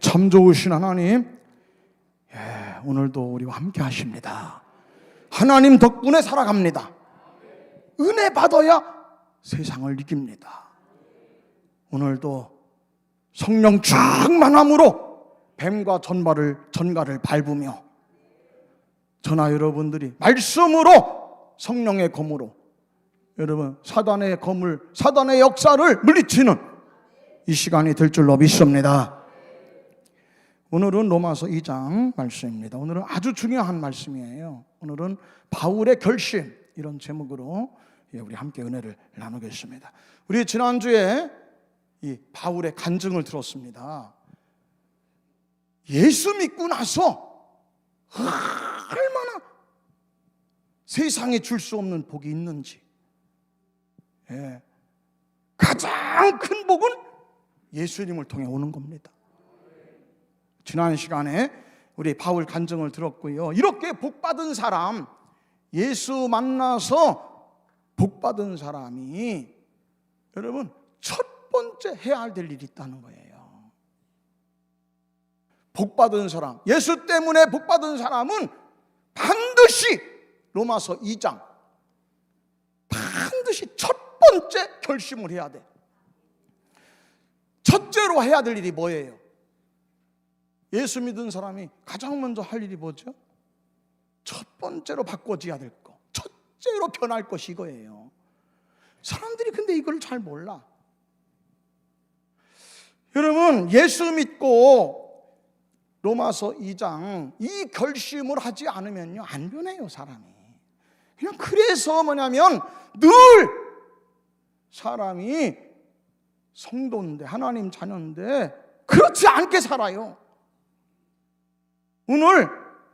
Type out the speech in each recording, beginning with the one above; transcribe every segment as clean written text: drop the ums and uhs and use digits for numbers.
참 좋으신 하나님, 오늘도 우리와 함께 하십니다. 하나님 덕분에 살아갑니다. 은혜 받아야 세상을 이깁니다. 오늘도 성령 충만함으로 뱀과 전갈을 밟으며 저나 여러분들이 말씀으로 성령의 검으로 여러분 사단의 검을, 사단의 역사를 물리치는 이 시간이 될 줄로 믿습니다. 오늘은 로마서 2장 말씀입니다. 오늘은 아주 중요한 말씀이에요. 오늘은 바울의 결심, 이런 제목으로 우리 함께 은혜를 나누겠습니다. 우리 지난주에 이 바울의 간증을 들었습니다. 예수 믿고 나서 얼마나 세상에 줄 수 없는 복이 있는지, 가장 큰 복은 예수님을 통해 오는 겁니다. 지난 시간에 우리 바울 간증을 들었고요. 이렇게 복받은 사람, 예수 만나서 복받은 사람이 여러분 첫 번째 해야 될 일이 있다는 거예요. 복받은 사람, 예수 때문에 복받은 사람은 반드시 로마서 2장 반드시 첫 번째 결심을 해야 돼. 첫째로 해야 될 일이 뭐예요? 예수 믿은 사람이 가장 먼저 할 일이 뭐죠? 첫 번째로 바꿔줘야 될 거, 첫째로 변할 것이 이거예요. 사람들이 근데 이걸 잘 몰라. 여러분, 예수 믿고 로마서 2장 이 결심을 하지 않으면요 안 변해요, 사람이. 그냥 그래서 뭐냐면 늘 사람이 성도인데, 하나님 자녀인데 그렇지 않게 살아요. 오늘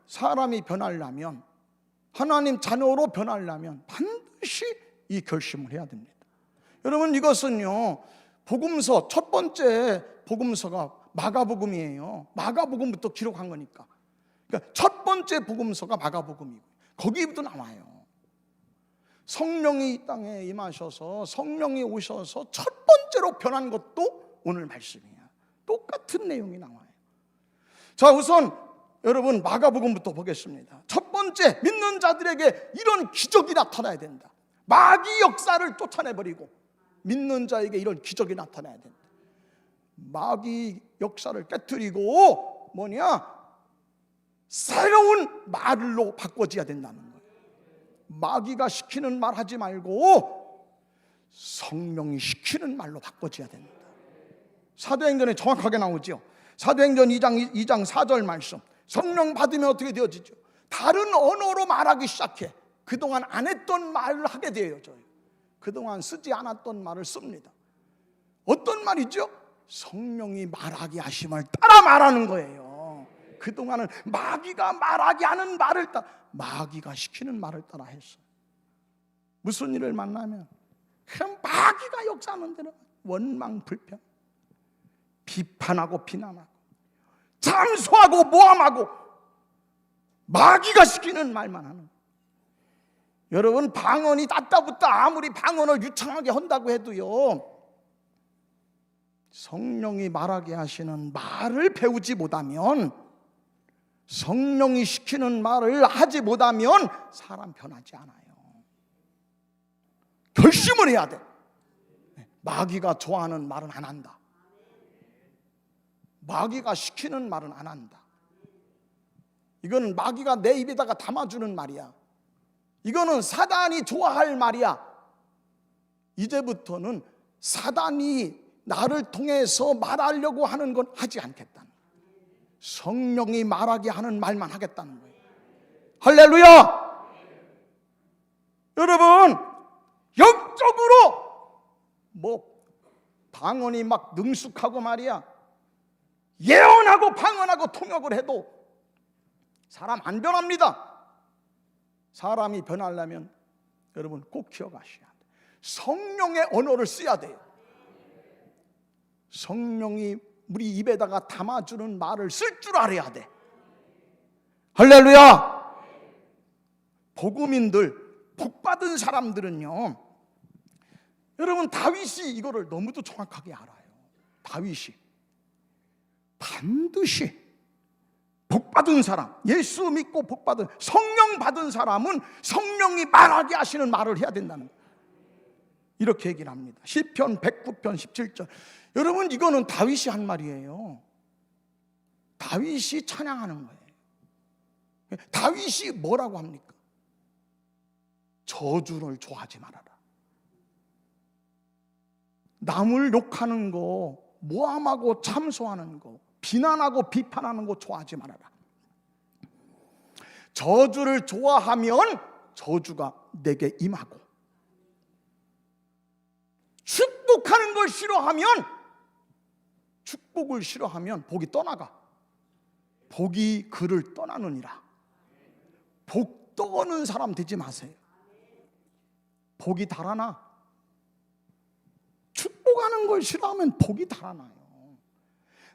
사람이 변하려면, 하나님 자녀로 변하려면 반드시 이 결심을 해야 됩니다. 여러분, 이것은요 복음서, 첫 번째 복음서가 마가복음이에요. 마가복음부터 기록한 거니까. 그러니까 첫 번째 복음서가 마가복음이고 거기부터 나와요. 성령이 이 땅에 임하셔서, 성령이 오셔서 첫 번째로 변한 것도 오늘 말씀이에요. 똑같은 내용이 나와요. 자, 우선 여러분 마가복음부터 보겠습니다. 첫 번째, 믿는 자들에게 이런 기적이 나타나야 된다. 마귀 역사를 쫓아내버리고 믿는 자에게 이런 기적이 나타나야 된다. 마귀 역사를 깨트리고 새로운 말로 바꿔줘야 된다는 거예요. 마귀가 시키는 말 하지 말고 성령이 시키는 말로 바꿔줘야 된다. 사도행전에 정확하게 나오죠. 사도행전 2장 4절 말씀. 성령 받으면 어떻게 되어지죠? 다른 언어로 말하기 시작해. 그동안 안 했던 말을 하게 돼요. 그동안 쓰지 않았던 말을 씁니다. 어떤 말이죠? 성령이 말하게 하심을 따라 말하는 거예요. 그동안은 마귀가 말하게 하는 말을 따라, 마귀가 시키는 말을 따라 했어요. 무슨 일을 만나면 그냥 마귀가 역사하는 대로 원망 불평, 비판하고 비난하고 잠수하고 모함하고 마귀가 시키는 말만 하는 거예요. 여러분, 방언이 따따붙다 아무리 방언을 유창하게 한다고 해도요, 성령이 말하게 하시는 말을 배우지 못하면, 성령이 시키는 말을 하지 못하면 사람 변하지 않아요. 결심을 해야 돼. 마귀가 좋아하는 말은 안 한다. 마귀가 시키는 말은 안 한다. 이거는 마귀가 내 입에다가 담아주는 말이야. 이거는 사단이 좋아할 말이야. 이제부터는 사단이 나를 통해서 말하려고 하는 건 하지 않겠다는 거예요. 성령이 말하게 하는 말만 하겠다는 거예요. 할렐루야! 여러분, 영적으로 방언이 막 능숙하고 말이야, 예언하고 방언하고 통역을 해도 사람 안 변합니다. 사람이 변하려면 여러분 꼭 기억하셔야 돼요. 성령의 언어를 써야 돼요. 성령이 우리 입에다가 담아주는 말을 쓸 줄 알아야 돼. 할렐루야! 복음인들, 복받은 사람들은요, 여러분 다윗이 이거를 너무도 정확하게 알아요. 다윗이 반드시 복받은 사람, 예수 믿고 복받은, 성령 받은 사람은 성령이 말하게 하시는 말을 해야 된다는 거예요. 이렇게 얘기를 합니다. 시편 109편 17절. 여러분, 이거는 다윗이 한 말이에요. 다윗이 찬양하는 거예요. 다윗이 뭐라고 합니까? 저주를 좋아하지 말아라. 남을 욕하는 거, 모함하고 참소하는 거, 비난하고 비판하는 거 좋아하지 말아라. 저주를 좋아하면 저주가 내게 임하고, 축복하는 걸 싫어하면, 축복을 싫어하면 복이 떠나가. 복이 그를 떠나느니라. 복 떠오는 사람 되지 마세요. 복이 달아나. 축복하는 걸 싫어하면 복이 달아나요.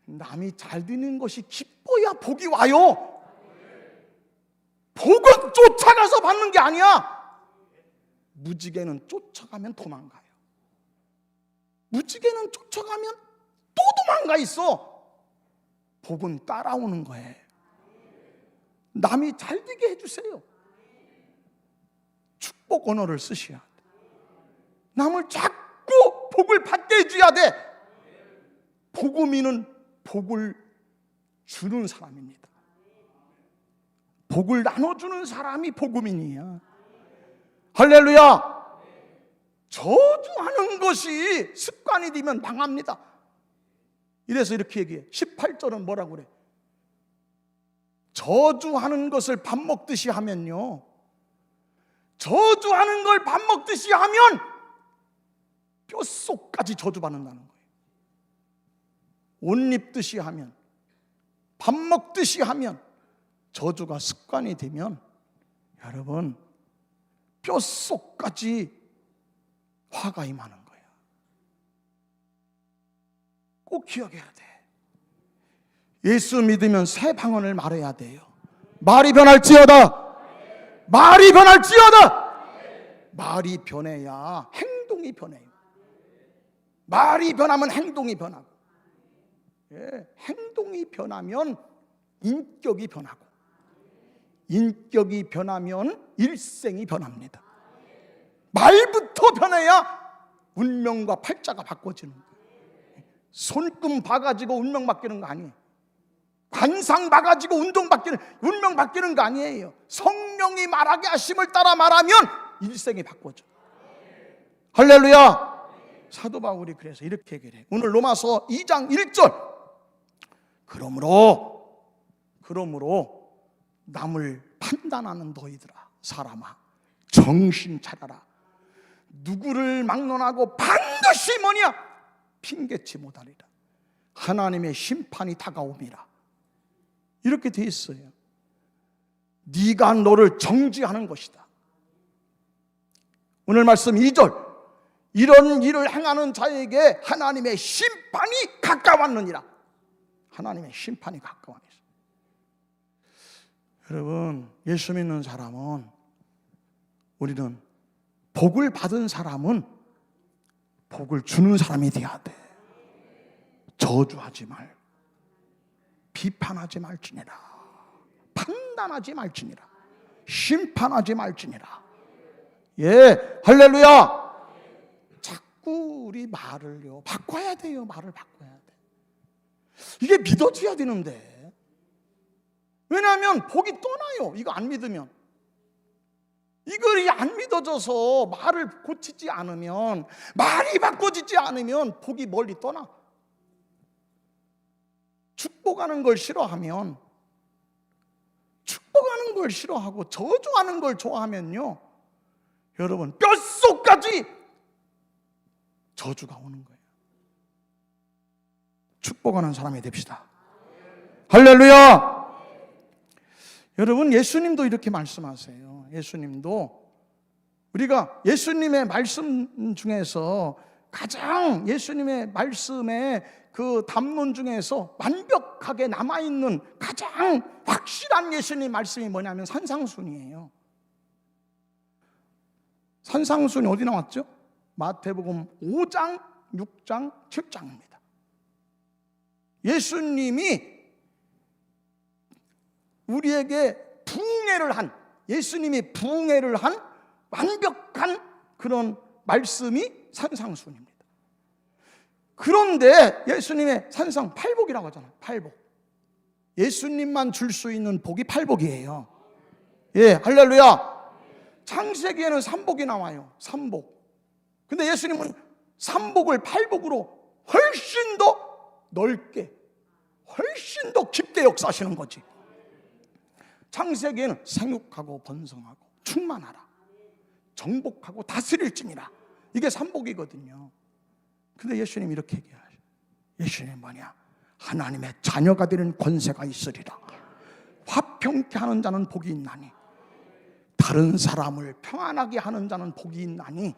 남이 잘 되는 것이 기뻐야 복이 와요. 복은 쫓아가서 받는 게 아니야. 무지개는 쫓아가면 도망가요. 무지개는 쫓아가면 또 도망가 있어. 복은 따라오는 거예요. 남이 잘 되게 해주세요. 축복 언어를 쓰셔야 돼. 남을 자꾸 복을 받게 해줘야 돼. 복음이는 복을 주는 사람입니다. 복을 나눠주는 사람이 복음인이야. 할렐루야. 저주하는 것이 습관이 되면 망합니다. 이래서 이렇게 얘기해. 18절은 뭐라고 그래? 저주하는 것을 밥 먹듯이 하면요, 저주하는 걸 밥 먹듯이 하면 뼛속까지 저주받는다는 거예요. 옷 입듯이 하면, 밥 먹듯이 하면, 저주가 습관이 되면 여러분 뼛속까지 화가 임하는 거예요. 꼭 기억해야 돼. 예수 믿으면 새 방언을 말해야 돼요. 말이 변할지어다. 말이 변할지어다. 말이 변해야 행동이 변해요. 말이 변하면 행동이 변하고, 행동이 변하면 인격이 변하고, 인격이 변하면 일생이 변합니다. 말부터 변해야 운명과 팔자가 바꿔지는 거예요. 손금 봐가지고 운명 바뀌는 거 아니에요. 관상 봐가지고 운명 바뀌는 거 아니에요. 성령이 말하게 하심을 따라 말하면 일생이 바꿔져. 할렐루야. 사도 바울이 그래서 이렇게 얘기를 해요. 오늘 로마서 2장 1절. 그러므로 남을 판단하는 너희들아, 사람아, 정신 차려라. 누구를 막론하고 반드시 뭐냐? 핑계치 못하리라. 하나님의 심판이 다가옵니다. 이렇게 돼 있어요. 네가 너를 정지하는 것이다. 오늘 말씀 2절. 이런 일을 행하는 자에게 하나님의 심판이 가까웠느니라. 하나님의 심판이 가까워 있어요. 여러분, 예수 믿는 사람은, 우리는 복을 받은 사람은 복을 주는 사람이 돼야 돼. 저주하지 말고, 비판하지 말지니라, 판단하지 말지니라, 심판하지 말지니라. 예, 할렐루야. 자꾸 우리 말을요 바꿔야 돼요. 말을 바꿔야 돼. 이게 믿어져야 되는데, 왜냐하면 복이 떠나요. 이거 안 믿으면, 이걸 안 믿어져서 말을 고치지 않으면, 말이 바꿔지지 않으면 복이 멀리 떠나. 축복하는 걸 싫어하면, 축복하는 걸 싫어하고 저주하는 걸 좋아하면요, 여러분 뼛속까지 저주가 오는 거예요. 축복하는 사람이 됩시다. 할렐루야. 여러분, 예수님도 이렇게 말씀하세요. 예수님도, 우리가 예수님의 말씀 중에서 가장, 예수님의 말씀의 그 담론 중에서 완벽하게 남아있는 가장 확실한 예수님 말씀이 뭐냐면 산상순이에요. 산상순이 어디 나왔죠? 마태복음 5장, 6장, 7장입니다. 예수님이 우리에게 예수님이 부흥회를 한 완벽한 그런 말씀이 산상수훈입니다. 그런데 예수님의 산상 팔복이라고 하잖아요. 팔복. 예수님만 줄 수 있는 복이 팔복이에요. 예, 할렐루야. 창세기에는 삼복이 나와요. 삼복. 근데 예수님은 삼복을 팔복으로 훨씬 더 넓게, 훨씬 더 깊게 역사하시는 거지. 창세기에는 생육하고 번성하고 충만하라, 정복하고 다스릴지니라. 이게 삼복이거든요. 근데 예수님 이렇게 얘기하셔요. 예수님 뭐냐? 하나님의 자녀가 되는 권세가 있으리라. 화평케 하는 자는 복이 있나니, 다른 사람을 평안하게 하는 자는 복이 있나니,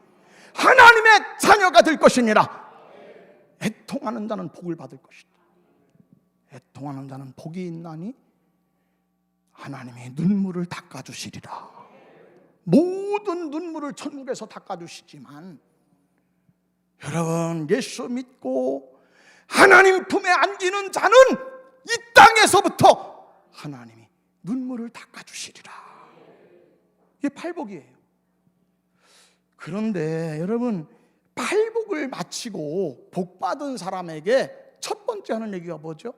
하나님의 자녀가 될 것이니라. 애통하는 자는 복을 받을 것이다. 애통하는 자는 복이 있나니 하나님의 눈물을 닦아주시리라. 모든 눈물을 천국에서 닦아주시지만, 여러분, 예수 믿고 하나님 품에 안기는 자는 이 땅에서부터 하나님이 눈물을 닦아주시리라. 이게 팔복이에요. 그런데 여러분, 팔복을 마치고 복받은 사람에게 첫 번째 하는 얘기가 뭐죠?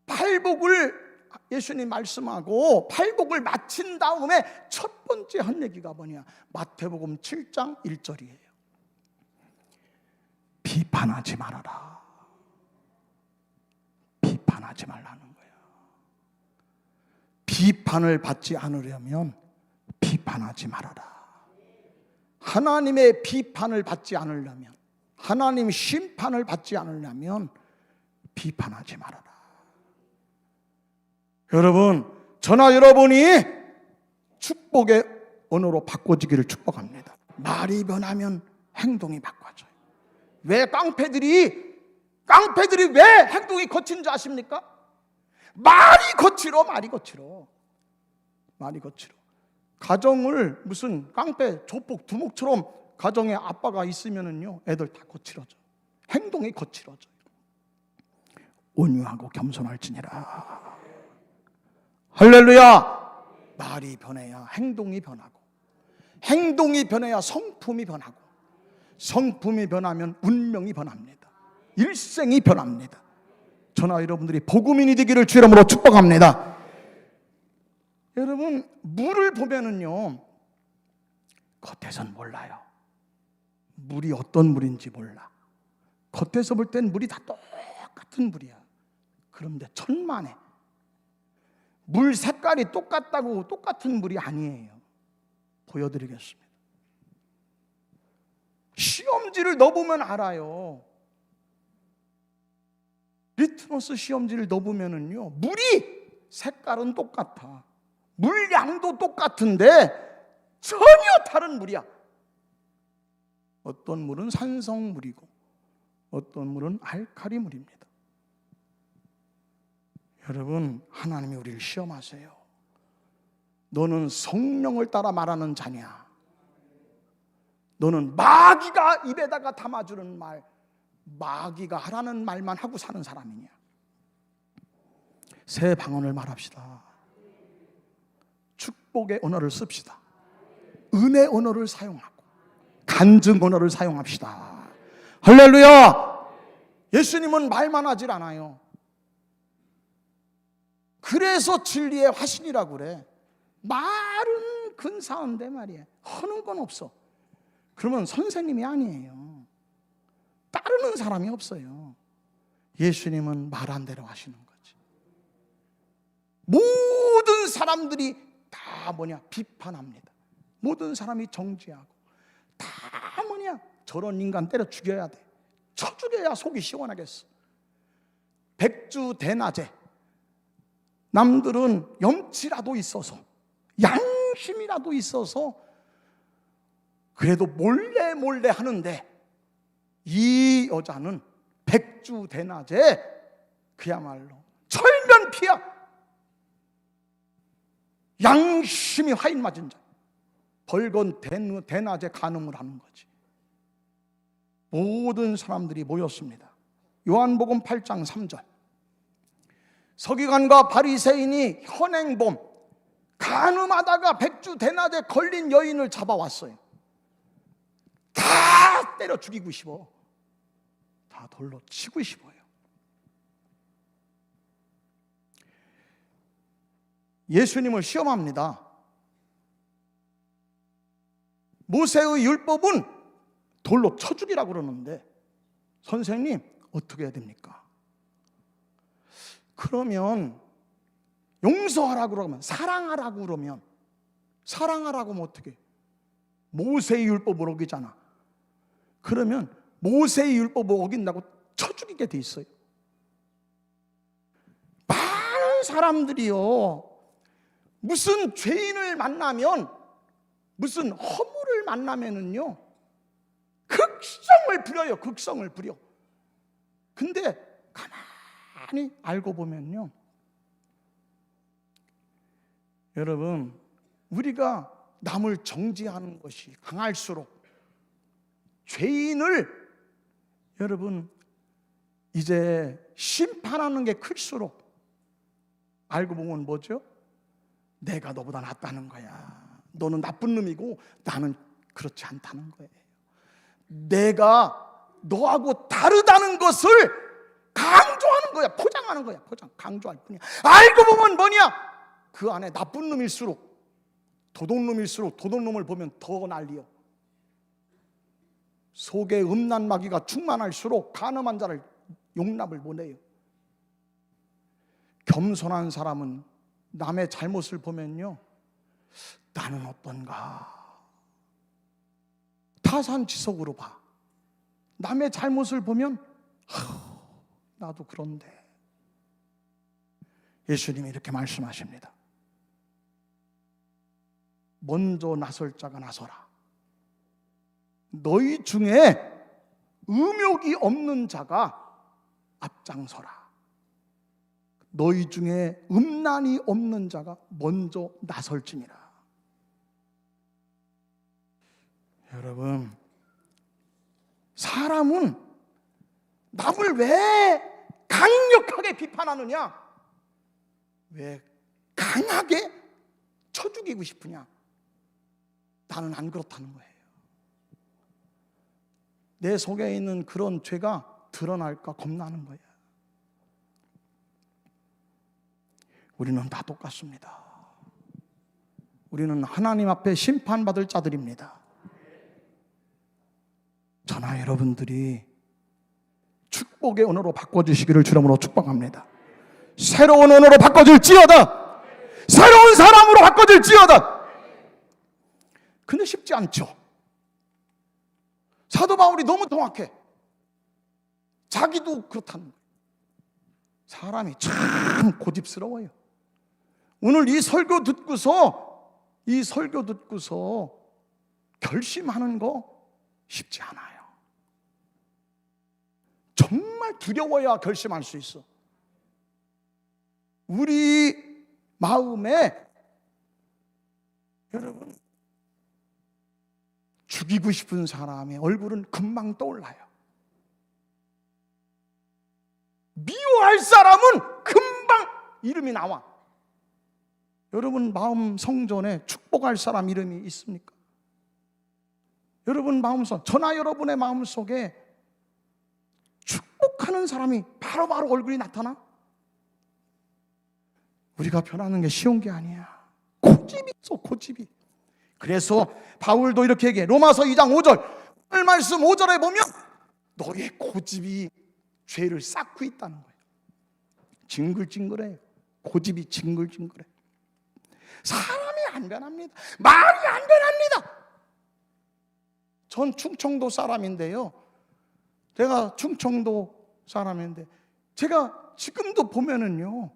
팔복을 예수님 말씀하고 팔복을 마친 다음에 첫 번째 한 얘기가 뭐냐? 마태복음 7장 1절이에요. 비판하지 말아라. 비판하지 말라는 거야. 비판을 받지 않으려면 비판하지 말아라. 하나님의 비판을 받지 않으려면, 하나님 심판을 받지 않으려면 비판하지 말아라. 여러분, 저나 여러분이 축복의 언어로 바꿔지기를 축복합니다. 말이 변하면 행동이 바꿔져요. 왜 깡패들이 왜 행동이 거친 줄 아십니까? 말이 거칠어. 가정을 무슨 깡패 조폭 두목처럼 가정에 아빠가 있으면은요, 애들 다 거칠어져. 행동이 거칠어져. 온유하고 겸손할지니라. 할렐루야. 말이 변해야 행동이 변하고, 행동이 변해야 성품이 변하고, 성품이 변하면 운명이 변합니다. 일생이 변합니다. 저나 여러분들이 복음인이 되기를 주 이름으로 축복합니다. 여러분, 물을 보면은요, 겉에선 몰라요. 물이 어떤 물인지 몰라. 겉에서 볼 땐 물이 다 똑같은 물이야. 그런데 천만에 물 색깔이 똑같다고 똑같은 물이 아니에요. 보여드리겠습니다. 시험지를 넣어보면 알아요. 리트머스 시험지를 넣어보면은요, 물이 색깔은 똑같아. 물량도 똑같은데 전혀 다른 물이야. 어떤 물은 산성물이고 어떤 물은 알칼리 물입니다. 여러분, 하나님이 우리를 시험하세요. 너는 성령을 따라 말하는 자냐? 너는 마귀가 입에다가 담아주는 말, 마귀가 하라는 말만 하고 사는 사람이냐? 새 방언을 말합시다. 축복의 언어를 씁시다. 은혜 언어를 사용하고 간증 언어를 사용합시다. 할렐루야. 예수님은 말만 하질 않아요. 그래서 진리의 화신이라고 그래. 말은 근사한데 말이야, 하는 건 없어. 그러면 선생님이 아니에요. 따르는 사람이 없어요. 예수님은 말한 대로 하시는 거지. 모든 사람들이 다 비판합니다. 모든 사람이 정죄하고 다 저런 인간 때려 죽여야 돼. 쳐 죽여야 속이 시원하겠어. 백주대낮에 남들은 염치라도 있어서, 양심이라도 있어서 그래도 몰래 하는데, 이 여자는 백주대낮에 그야말로 철면피야. 양심이 화인 맞은 자, 벌건 대낮에 간음을 하는 거지. 모든 사람들이 모였습니다. 요한복음 8장 3절. 서기관과 바리새인이 현행범, 간음하다가 백주 대낮에 걸린 여인을 잡아왔어요. 다 때려 죽이고 싶어. 다 돌로 치고 싶어요. 예수님을 시험합니다. 모세의 율법은 돌로 쳐 죽이라고 그러는데 선생님 어떻게 해야 됩니까? 그러면 용서하라고 그러면, 사랑하라고 그러면, 사랑하라고 하면 어떻게? 모세의 율법을 어기잖아. 그러면 모세의 율법을 어긴다고 쳐 죽이게 돼 있어요. 많은 사람들이요, 무슨 죄인을 만나면, 무슨 허물을 만나면은요 극성을 부려요. 극성을 부려. 근데 가만히 알고 보면요, 여러분, 우리가 남을 정죄하는 것이 강할수록, 죄인을 여러분 이제 심판하는 게 클수록, 알고 보면 뭐죠? 내가 너보다 낫다는 거야. 너는 나쁜 놈이고 나는 그렇지 않다는 거예요. 내가 너하고 다르다는 것을 강조하는 거야. 포장하는 거야. 포장, 강조할 뿐이야. 알고 보면 뭐냐? 그 안에 나쁜 놈일수록, 도둑놈일수록 도둑놈을 보면 더 난리요. 속에 음란 마귀가 충만할수록 가늠한 자를 용납을 못해요. 겸손한 사람은 남의 잘못을 보면요, 나는 어떤가 타산지석으로 봐. 남의 잘못을 보면 나도 그런데. 예수님이 이렇게 말씀하십니다. 먼저 나설 자가 나서라. 너희 중에 음욕이 없는 자가 앞장서라. 너희 중에 음란이 없는 자가 먼저 나설지니라. 여러분, 사람은 남을 왜 강력하게 비판하느냐? 왜 강하게 쳐 죽이고 싶으냐? 나는 안 그렇다는 거예요. 내 속에 있는 그런 죄가 드러날까 겁나는 거예요. 우리는 다 똑같습니다. 우리는 하나님 앞에 심판받을 자들입니다. 저나 여러분들이 축복의 언어로 바꿔주시기를 주름으로 축복합니다. 새로운 언어로 바꿔질지어다. 새로운 사람으로 바꿔질지어다. 근데 쉽지 않죠. 사도 바울이 너무 정확해. 자기도 그렇다는 거예요. 사람이 참 고집스러워요. 오늘 이 설교 듣고서 결심하는 거 쉽지 않아요. 정말 두려워야 결심할 수 있어. 우리 마음에 여러분, 죽이고 싶은 사람의 얼굴은 금방 떠올라요. 미워할 사람은 금방 이름이 나와. 여러분 마음 성전에 축복할 사람 이름이 있습니까? 여러분 마음속, 저나 여러분의 마음속에 축복하는 사람이 바로바로 얼굴이 나타나? 우리가 변하는 게 쉬운 게 아니야. 고집이 있어, 고집이. 그래서 바울도 이렇게 얘기해. 로마서 2장 5절, 오늘 말씀 5절에 보면 너의 고집이 죄를 쌓고 있다는 거예요. 징글징글해. 고집이 징글징글해. 사람이 안 변합니다. 말이 안 변합니다. 전 충청도 사람인데요, 제가 충청도 사람인데 제가 지금도 보면은요,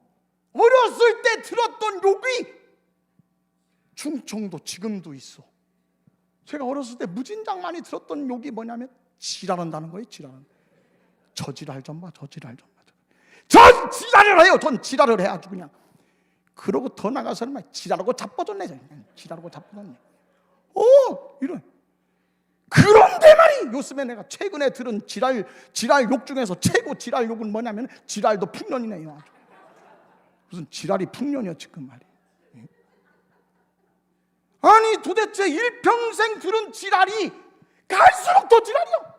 어렸을 때 들었던 욕이 충청도 지금도 있어. 제가 어렸을 때 무진장 많이 들었던 욕이 뭐냐면 지랄한다는 거예요. 지랄한. 저 지랄 좀 봐. 저 지랄 좀 봐. 전 지랄을 해요. 전 지랄을 해 아주 그냥. 그러고 더 나가서는 막 지랄하고 자빠졌네. 지랄하고 자빠졌네. 이런. 그런데 말이 요즘에 내가 최근에 들은 지랄 욕 중에서 최고 지랄 욕은 뭐냐면 지랄도 풍년이네요. 아주. 무슨 지랄이 풍년이야 지금 말이. 아니 도대체 일평생 들은 지랄이 갈수록 더 지랄이야.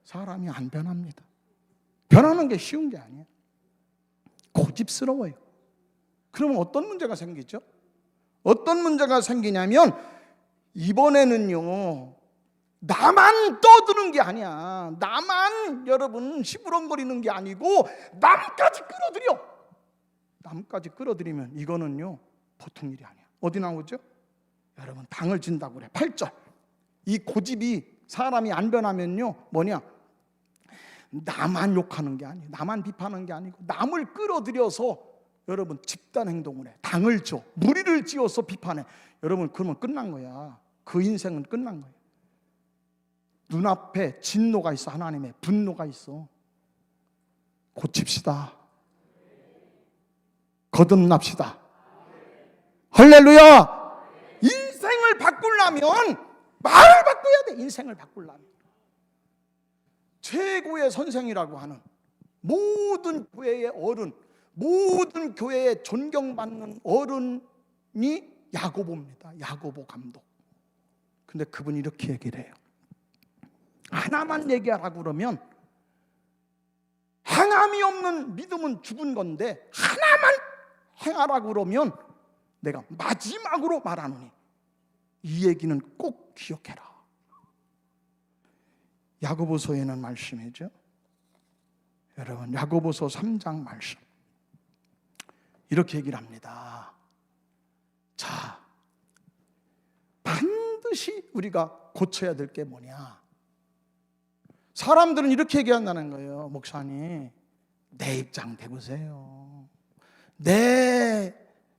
사람이 안 변합니다. 변하는 게 쉬운 게 아니에요. 고집스러워요. 그러면 어떤 문제가 생기죠? 어떤 문제가 생기냐면 이번에는요, 나만 떠드는 게 아니야. 나만 여러분 시부렁거리는 게 아니고 남까지 끌어들여. 남까지 끌어들이면 이거는요 보통 일이 아니야. 어디 나오죠? 여러분 당을 진다고 그래. 8절. 이 고집이 사람이 안 변하면요 뭐냐? 나만 욕하는 게 아니에요. 나만 비판하는 게 아니고 남을 끌어들여서 여러분 집단 행동을 해. 당을 줘. 무리를 지어서 비판해. 여러분 그러면 끝난 거야. 그 인생은 끝난 거예요. 눈앞에 진노가 있어. 하나님의 분노가 있어. 고칩시다. 거듭납시다. 할렐루야. 인생을 바꾸려면 말을 바꿔야 돼. 인생을 바꾸려면 최고의 선생이라고 하는 모든 교회의 어른, 모든 교회에 존경받는 어른이 야고보입니다. 야고보 감독. 근데 그분이 이렇게 얘기를 해요. 하나만 얘기하라고 그러면 행함이 없는 믿음은 죽은 건데 하나만 행하라고 그러면 내가 마지막으로 말하노니 이 얘기는 꼭 기억해라. 야고보서에는 말씀이죠. 여러분 야고보서 3장 말씀 이렇게 얘기를 합니다. 자, 반드시 우리가 고쳐야 될 게 뭐냐? 사람들은 이렇게 얘기한다는 거예요. 목사님, 내 입장 대보세요. 내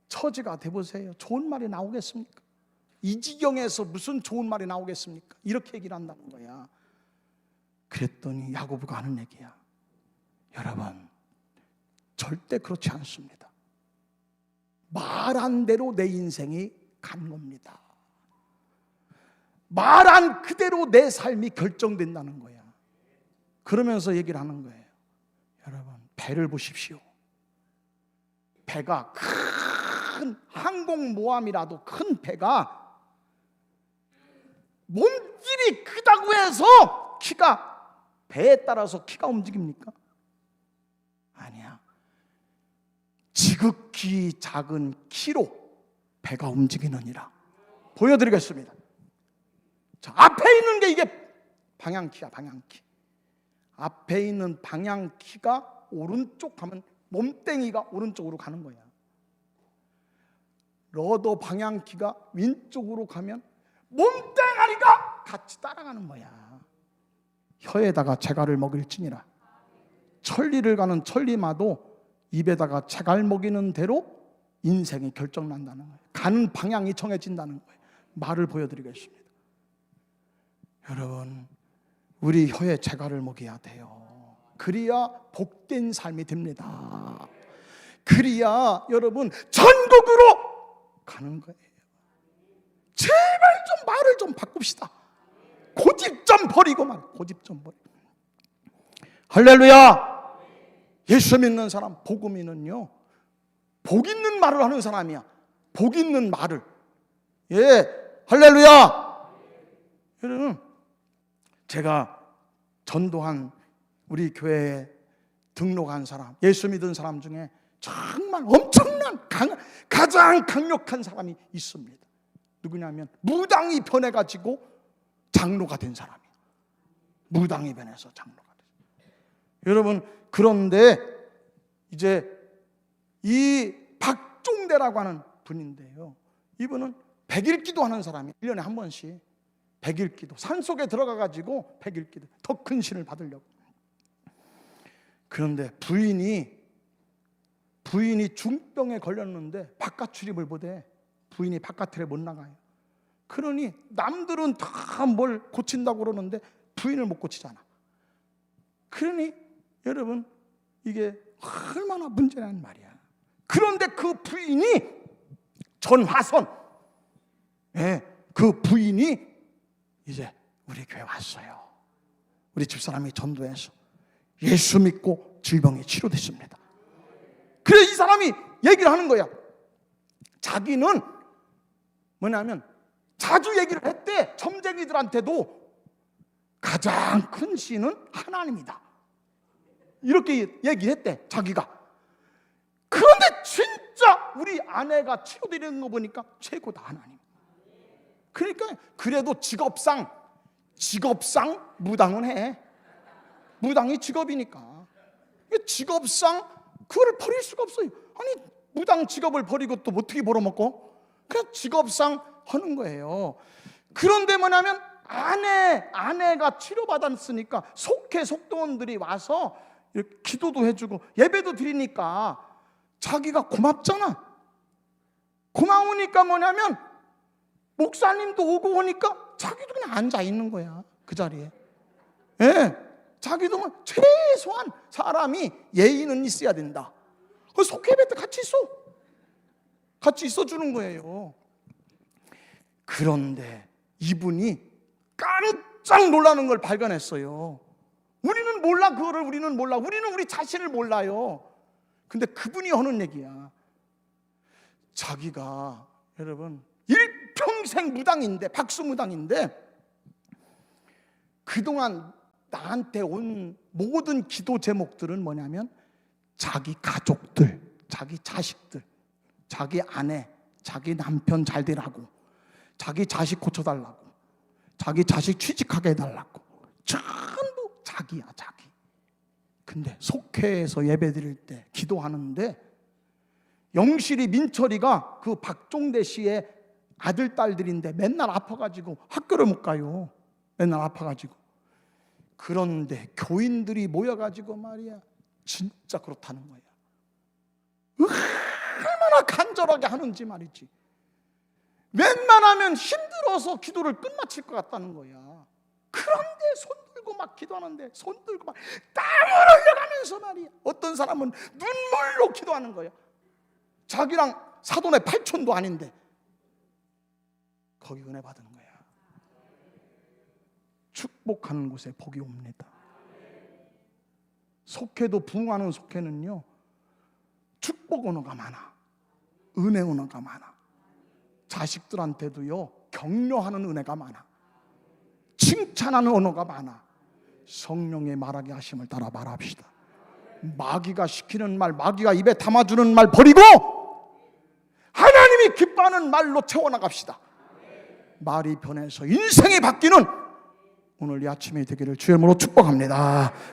처지가 대보세요. 좋은 말이 나오겠습니까? 이 지경에서 무슨 좋은 말이 나오겠습니까? 이렇게 얘기를 한다는 거야. 그랬더니 야고보가 하는 얘기야. 여러분, 절대 그렇지 않습니다. 말한 대로 내 인생이 간 겁니다. 말한 그대로 내 삶이 결정된다는 거야. 그러면서 얘기를 하는 거예요. 여러분, 배를 보십시오. 배가 큰 항공모함이라도 큰 배가 몸집이 크다고 해서 배에 따라서 키가 움직입니까? 아니야. 지극히 작은 키로 배가 움직이느니라. 보여드리겠습니다. 자, 앞에 있는 게 이게 방향키야. 방향키. 앞에 있는 방향키가 오른쪽 가면 몸땡이가 오른쪽으로 가는 거야. 러더 방향키가 왼쪽으로 가면 몸땡아리가 같이 따라가는 거야. 혀에다가 재갈을 먹일지니라. 천리를 가는 천리마도 입에다가 재갈 먹이는 대로 인생이 결정난다는 거예요. 가는 방향이 정해진다는 거예요. 말을 보여드리겠습니다. 여러분, 우리 혀에 재갈을 먹여야 돼요. 그래야 복된 삶이 됩니다. 그래야 여러분 천국으로 가는 거예요. 제발 좀 말을 좀 바꿉시다. 고집 좀 버리고 고집 좀 버리고. 할렐루야. 예수 믿는 사람, 복음이는요, 복 있는 말을 하는 사람이야. 복 있는 말을. 예, 할렐루야. 여러분, 제가 전도한 우리 교회에 등록한 사람, 예수 믿은 사람 중에 정말 엄청난 가장 강력한 사람이 있습니다. 누구냐면 무당이 변해가지고 장로가 된 사람이에요. 무당이 변해서 장로가 됐어요. 여러분, 그런데 이제 이 박종대라고 하는 분인데요, 이분은 백일기도 하는 사람이에요. 1년에 한 번씩 백일기도, 산속에 들어가가지고 백일기도, 더 큰 신을 받으려고. 그런데 부인이 중병에 걸렸는데 바깥 출입을 못해. 부인이 바깥에 못 나가요. 그러니 남들은 다 뭘 고친다고 그러는데 부인을 못 고치잖아. 그러니 여러분, 이게 얼마나 문제라는 말이야. 그런데 그 부인이 전화선, 그 부인이 이제 우리 교회 왔어요. 우리 집사람이 전도해서 예수 믿고 질병이 치료됐습니다. 그래 이 사람이 얘기를 하는 거야. 자기는 뭐냐면 자주 얘기를 했대. 점쟁이들한테도 가장 큰 신은 하나님이다, 이렇게 얘기했대 자기가. 그런데 진짜 우리 아내가 치료되는 거 보니까 최고다 하나님. 그러니까 그래도 직업상 무당은 해. 무당이 직업이니까 직업상 그거를 버릴 수가 없어요. 아니 무당 직업을 버리고 또 어떻게 벌어먹고? 그냥 직업상 하는 거예요. 그런데 뭐냐면 아내가 치료받았으니까 속동원들이 와서 이렇게 기도도 해주고 예배도 드리니까 자기가 고맙잖아. 고마우니까 뭐냐면 목사님도 오고 오니까 자기도 그냥 앉아 있는 거야, 그 자리에. 예, 자기도 뭐 최소한 사람이 예의는 있어야 된다. 그 속예배 때 같이 있어주는 거예요. 그런데 이분이 깜짝 놀라는 걸 발견했어요. 우리는 몰라, 그거를 우리는 몰라. 우리는 우리 자신을 몰라요. 근데 그분이 하는 얘기야. 자기가 여러분 일평생 무당인데, 박수무당인데 그동안 나한테 온 모든 기도 제목들은 뭐냐면 자기 가족들, 자기 자식들, 자기 아내, 자기 남편 잘 되라고, 자기 자식 고쳐달라고, 자기 자식 취직하게 해달라고, 전부 자기야, 자기. 근데 속회에서 예배 드릴 때 기도하는데 영실이 민철이가 그 박종대 씨의 아들 딸들인데 맨날 아파가지고 학교를 못 가요. 맨날 아파가지고. 그런데 교인들이 모여가지고 말이야 진짜 그렇다는 거야. 얼마나 간절하게 하는지 말이지. 웬만하면 힘들어서 기도를 끝마칠 것 같다는 거야. 그런데 손 들고 막 기도하는데, 손 들고 막 땀을 흘려가면서 말이야. 어떤 사람은 눈물로 기도하는 거야. 자기랑 사돈의 팔촌도 아닌데 거기 은혜 받은 거야. 축복하는 곳에 복이 옵니다. 속회도 부흥하는 속회는요 축복 언어가 많아. 은혜 언어가 많아. 자식들한테도요 격려하는 은혜가 많아. 칭찬하는 언어가 많아. 성령의 말하게 하심을 따라 말합시다. 마귀가 시키는 말, 마귀가 입에 담아주는 말 버리고 하나님이 기뻐하는 말로 채워나갑시다. 말이 변해서 인생이 바뀌는 오늘 이 아침이 되기를 주의 이름으로 축복합니다.